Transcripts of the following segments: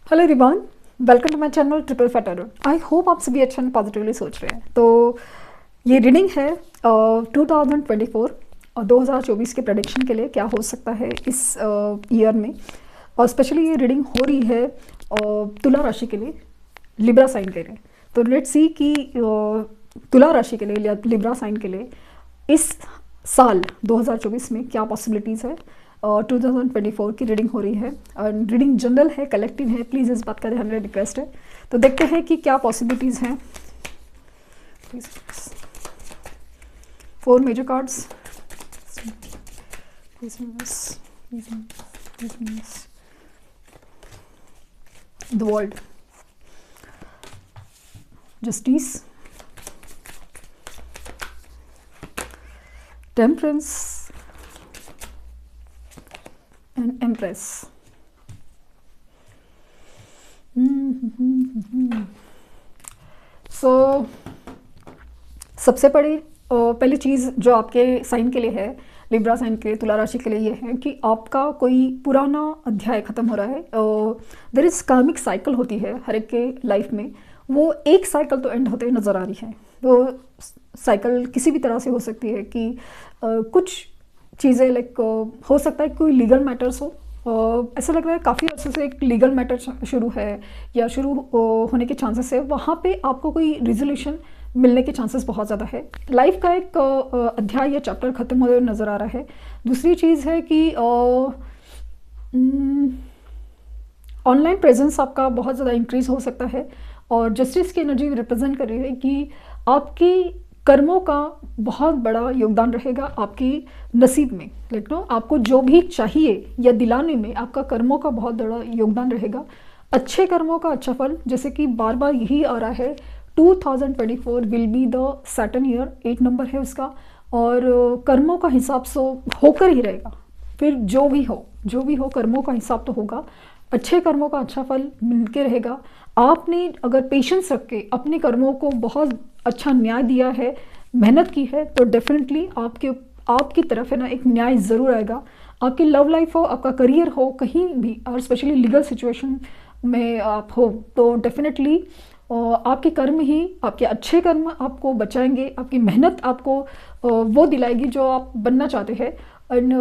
Hello everyone, welcome to my channel triple fatter. I hope आप सभी अच्छा positively सोच रहे हैं। तो ये रीडिंग है 2024 और 2024 के प्रेडिक्शन के लिए क्या हो सकता है इस ईयर में। और स्पेशली ये रीडिंग हो रही है तुला राशि के लिए, लिब्रा साइन के लिए। तो लेट्स सी कि तुला राशि के लिए, लिब्रा साइन के लिए इस साल 2024 में क्या पॉसिबिलिटीज़ है। 2024 की रीडिंग हो रही है और रीडिंग जनरल है, कलेक्टिव है, प्लीज़ इस बात का ध्यान में रिक्वेस्ट है। तो देखते हैं कि क्या पॉसिबिलिटीज़ हैं। Please 4 major cards, the world, justice, temperance and Empress. So सबसे बड़ी पहली चीज़ जो आपके साइन के लिए है, लिब्रा साइन के, तुला राशि के लिए, ये है कि आपका कोई पुराना अध्याय ख़त्म हो रहा है। देयर इज़ कार्मिक साइकिल होती है हर एक के लाइफ में, वो एक साइकिल तो एंड होते नज़र आ रही है। वो साइकिल किसी भी तरह से हो सकती है कि कुछ चीज़ें लाइक हो सकता है कोई लीगल मैटर्स हो। ऐसा लग रहा है काफ़ी अर्से से एक लीगल मैटर शुरू है या शुरू होने के चांसेस है। वहाँ पे आपको कोई रिजोल्यूशन मिलने के चांसेस बहुत ज़्यादा है। लाइफ का एक अध्याय या चैप्टर ख़त्म होते हुए नज़र आ रहा है। दूसरी चीज़ है कि ऑनलाइन प्रेजेंस आपका बहुत ज़्यादा इंक्रीज़ हो सकता है। और जस्टिस की एनर्जी रिप्रेजेंट कर रही है कि आपकी कर्मों का बहुत बड़ा योगदान रहेगा आपकी नसीब में। लाइक आपको जो भी चाहिए या दिलाने में आपका कर्मों का बहुत बड़ा योगदान रहेगा। अच्छे कर्मों का अच्छा फल, जैसे कि बार बार यही आ रहा है, 2024 will be the Saturn year, 8 number है उसका। और कर्मों का हिसाब सो होकर ही रहेगा। फिर जो भी हो कर्मों का हिसाब तो होगा। अच्छे कर्मों का अच्छा फल मिलके रहेगा। आपने अगर पेशेंस रख के अपने कर्मों को बहुत अच्छा न्याय दिया है, मेहनत की है, तो डेफिनेटली आपकी तरफ है ना एक न्याय ज़रूर आएगा। आपकी लव लाइफ हो, आपका करियर हो, कहीं भी, और स्पेशली लीगल सिचुएशन में आप हो, तो डेफिनेटली आपके कर्म ही, आपके अच्छे कर्म आपको बचाएंगे। आपकी मेहनत आपको वो दिलाएगी जो आप बनना चाहते हैं। एंड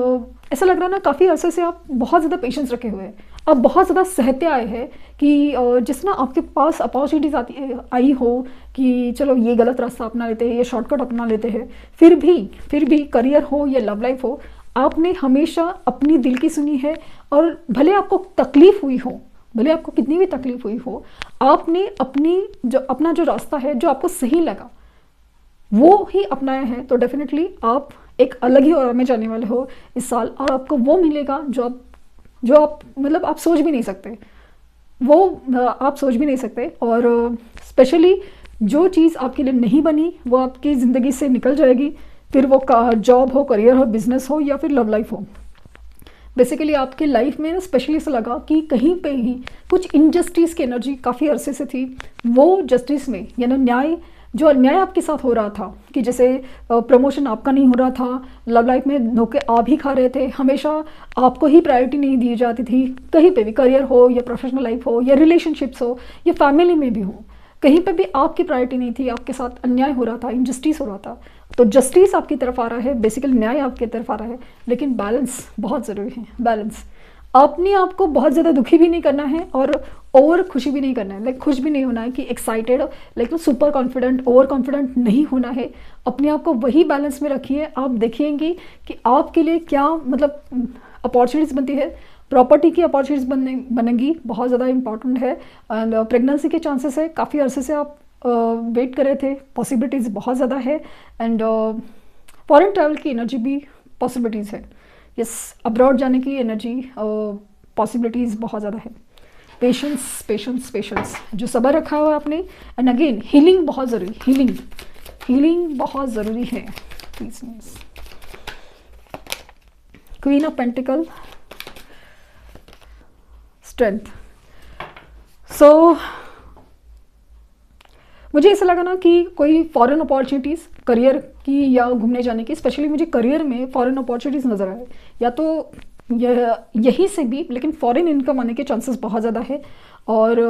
ऐसा लग रहा है ना काफ़ी अरसे से आप बहुत ज़्यादा पेशेंस रखे हुए हैं, आप बहुत ज़्यादा सहते आए हैं कि जिस ना आपके पास अपॉर्चुनिटीज़ आई हो कि चलो ये गलत रास्ता अपना लेते हैं, ये शॉर्टकट अपना लेते हैं। फिर भी करियर हो या लव लाइफ हो, आपने हमेशा अपनी दिल की सुनी है। और भले आपको तकलीफ़ हुई हो, भले आपको कितनी भी तकलीफ़ हुई हो, आपने अपना जो रास्ता है, जो आपको सही लगा, वो ही अपनाया है। तो डेफिनेटली आप एक अलग ही ऑरा में जाने वाले हो इस साल। और आपको वो मिलेगा जो आप मतलब आप सोच भी नहीं सकते, वो आप सोच भी नहीं सकते। और स्पेशली जो चीज़ आपके लिए नहीं बनी वो आपकी ज़िंदगी से निकल जाएगी। फिर वो जॉब हो, करियर हो, बिजनेस हो या फिर लव लाइफ हो। बेसिकली आपके लाइफ में ना स्पेशली ऐसा लगा कि कहीं पे ही कुछ इनजस्टिस की एनर्जी काफ़ी अरसे से थी। वो जस्टिस में यानी न्याय, जो अन्याय आपके साथ हो रहा था, कि जैसे प्रमोशन आपका नहीं हो रहा था, लव लाइफ में धोखे आप ही खा रहे थे, हमेशा आपको ही प्रायोरिटी नहीं दी जाती थी। कहीं पे भी, करियर हो या प्रोफेशनल लाइफ हो या रिलेशनशिप्स हो या फैमिली में भी हो, कहीं पे भी आपकी प्रायोरिटी नहीं थी, आपके साथ अन्याय हो रहा था, इनजस्टिस हो रहा था। तो जस्टिस आपकी तरफ आ रहा है, बेसिकली न्याय आपकी तरफ आ रहा है। लेकिन बैलेंस बहुत ज़रूरी है। बैलेंस, अपने आप को बहुत ज़्यादा दुखी भी नहीं करना है और ओवर खुशी भी नहीं करना है। लाइक खुश भी नहीं होना है कि excited, like super confident, over confident नहीं होना है। अपने आप को वही बैलेंस में रखिए। आप देखेंगे कि आपके लिए क्या मतलब अपॉर्चुनिटीज़ बनती है। प्रॉपर्टी की अपॉर्चुनिटीज़ बनेंगी, बहुत ज़्यादा इंपॉर्टेंट है। एंड प्रेगनेंसी के चांसेस है, काफ़ी अरसे से आप वेट कर रहे थे, पॉसिबिलिटीज़ बहुत ज़्यादा है। एंड फॉरेन ट्रैवल की एनर्जी भी पॉसिबिलिटीज़ है। यस, अब्रॉड जाने की एनर्जी, पॉसिबिलिटीज़ बहुत ज़्यादा है। पेशेंस पेशेंस पेशेंस, जो सब्र रखा हुआ है आपने। एंड अगेन हीलिंग बहुत ज़रूरी, हीलिंग बहुत ज़रूरी है। Please, queen of pentacle, strength. So मुझे ऐसा लगा ना कि कोई फॉरेन अपॉर्चुनिटीज़ करियर की या घूमने जाने की, स्पेशली मुझे करियर में फॉरेन अपॉर्चुनिटीज़ नज़र आए। या तो यहीं से भी लेकिन फॉरेन इनकम आने के चांसेस बहुत ज़्यादा है। और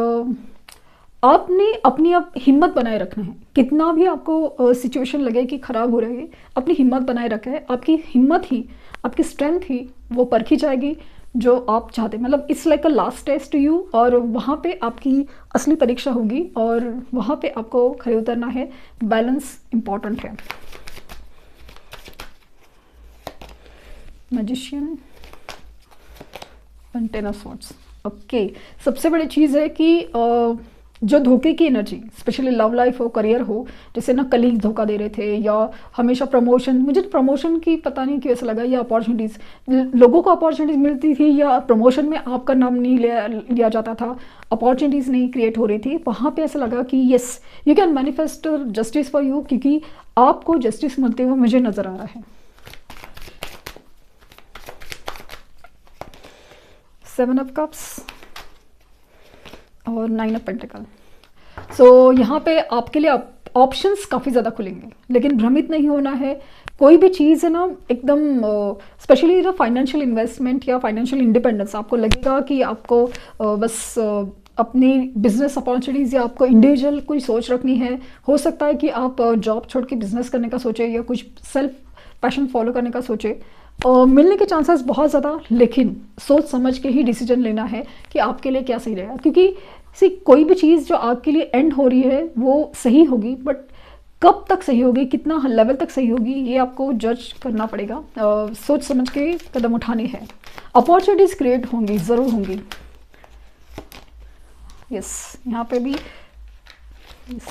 आपने अपनी अब हिम्मत बनाए रखना है, कितना भी आपको सिचुएशन लगे कि ख़राब हो रही है, अपनी हिम्मत बनाए रखा है। आपकी हिम्मत ही, आपकी स्ट्रेंथ ही वो परखी जाएगी जो आप चाहते हैं। मतलब it's like a last test to you, और वहाँ पे आपकी असली परीक्षा होगी और वहाँ पे आपको खड़े उतरना है। बैलेंस इम्पॉर्टेंट है। Magician, 10 of swords. ओके, सबसे बड़ी चीज़ है कि जो धोखे की एनर्जी, स्पेशली लव लाइफ हो, करियर हो, जैसे ना कलीग धोखा दे रहे थे या हमेशा प्रमोशन, मुझे प्रमोशन की पता नहीं क्यों ऐसा लगा, या अपॉर्चुनिटीज़, लोगों को अपॉर्चुनिटीज़ मिलती थी या प्रमोशन में आपका नाम नहीं लिया जाता था, अपॉर्चुनिटीज़ नहीं क्रिएट हो रही थी, वहाँ पे ऐसा लगा कि yes you can manifest justice for you, क्योंकि आपको जस्टिस मिलते हुए मुझे नज़र आ रहा है। 7 ऑफ कप्स और 9 ऑफ पेंटिकल। सो यहाँ पे आपके लिए ऑप्शंस काफ़ी ज़्यादा खुलेंगे, लेकिन भ्रमित नहीं होना है। कोई भी चीज़ है ना एकदम, स्पेशली ना फाइनेंशियल इन्वेस्टमेंट या फाइनेंशियल इंडिपेंडेंस, आपको लगेगा कि आपको बस अपनी बिजनेस अपॉर्चुनिटीज़ या आपको इंडिविजुअल कोई सोच रखनी है। हो सकता है कि आप जॉब छोड़ के बिजनेस करने का सोचें या कुछ सेल्फ पैशन फॉलो करने का सोचें। मिलने के चांसेस बहुत ज़्यादा, लेकिन सोच समझ के ही डिसीजन लेना है कि आपके लिए क्या सही रहेगा। क्योंकि कोई भी चीज़ जो आपके लिए एंड हो रही है वो सही होगी, बट कब तक सही होगी, कितना लेवल तक सही होगी, ये आपको जज करना पड़ेगा। सोच समझ के कदम उठाने हैं। अपॉर्चुनिटीज़ क्रिएट होंगी, ज़रूर होंगी। यस, यहाँ पे भी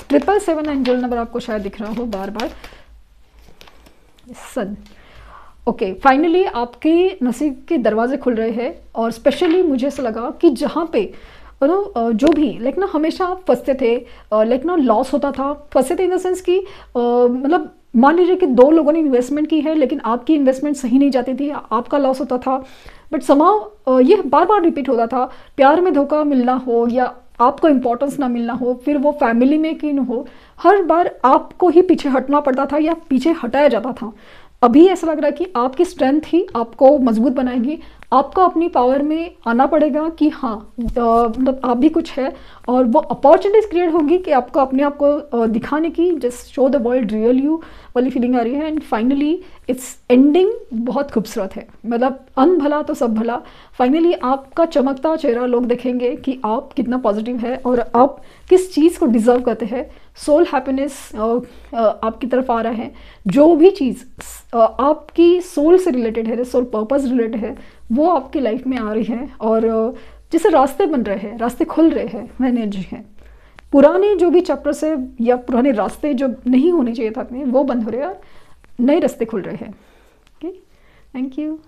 777 एंजल नंबर आपको शायद दिख रहा हो बार बार। सन। ओके, फाइनली आपके नसीब के दरवाजे खुल रहे हैं। और स्पेशली मुझे ऐसा लगा कि जहाँ पे जो भी लाइक ना हमेशा आप फंसते थे, लाइक ना लॉस होता था, फंसे थे इन द सेंस कि मतलब मान लीजिए कि 2 लोगों ने इन्वेस्टमेंट की है, लेकिन आपकी इन्वेस्टमेंट सही नहीं जाती थी, आपका लॉस होता था। बट समाउ ये बार बार रिपीट होता था। प्यार में धोखा मिलना हो या आपको इम्पोर्टेंस ना मिलना हो, फिर वो फैमिली में क्यों न हो, हर बार आपको ही पीछे हटना पड़ता था या पीछे हटाया जाता था। अभी ऐसा लग रहा है कि आपकी स्ट्रेंथ ही आपको मजबूत बनाएगी। आपको अपनी पावर में आना पड़ेगा कि हाँ मतलब आप भी कुछ है, और वो अपॉर्चुनिटीज़ क्रिएट होगी कि आपको अपने आप को दिखाने की, just show the world real you वाली फीलिंग आ रही है। एंड फाइनली इट्स एंडिंग बहुत खूबसूरत है। मतलब अन भला तो सब भला। फाइनली आपका चमकता चेहरा लोग देखेंगे कि आप कितना पॉजिटिव है और आप किस चीज़ को डिज़र्व करते हैं। सोल हैप्पीनेस आपकी तरफ आ रहा है। जो भी चीज़ आपकी सोल से रिलेटेड है, सोल पर्पस रिलेटेड है, वो आपकी लाइफ में आ रही है। और जैसे रास्ते बन रहे हैं, रास्ते खुल रहे हैं, वह एनर्जी है। पुराने जो भी चैप्टर से या पुराने रास्ते जो नहीं होने चाहिए था अपने, वो बंद हो रहे हैं, नए रास्ते खुल रहे हैं। Okay, thank you.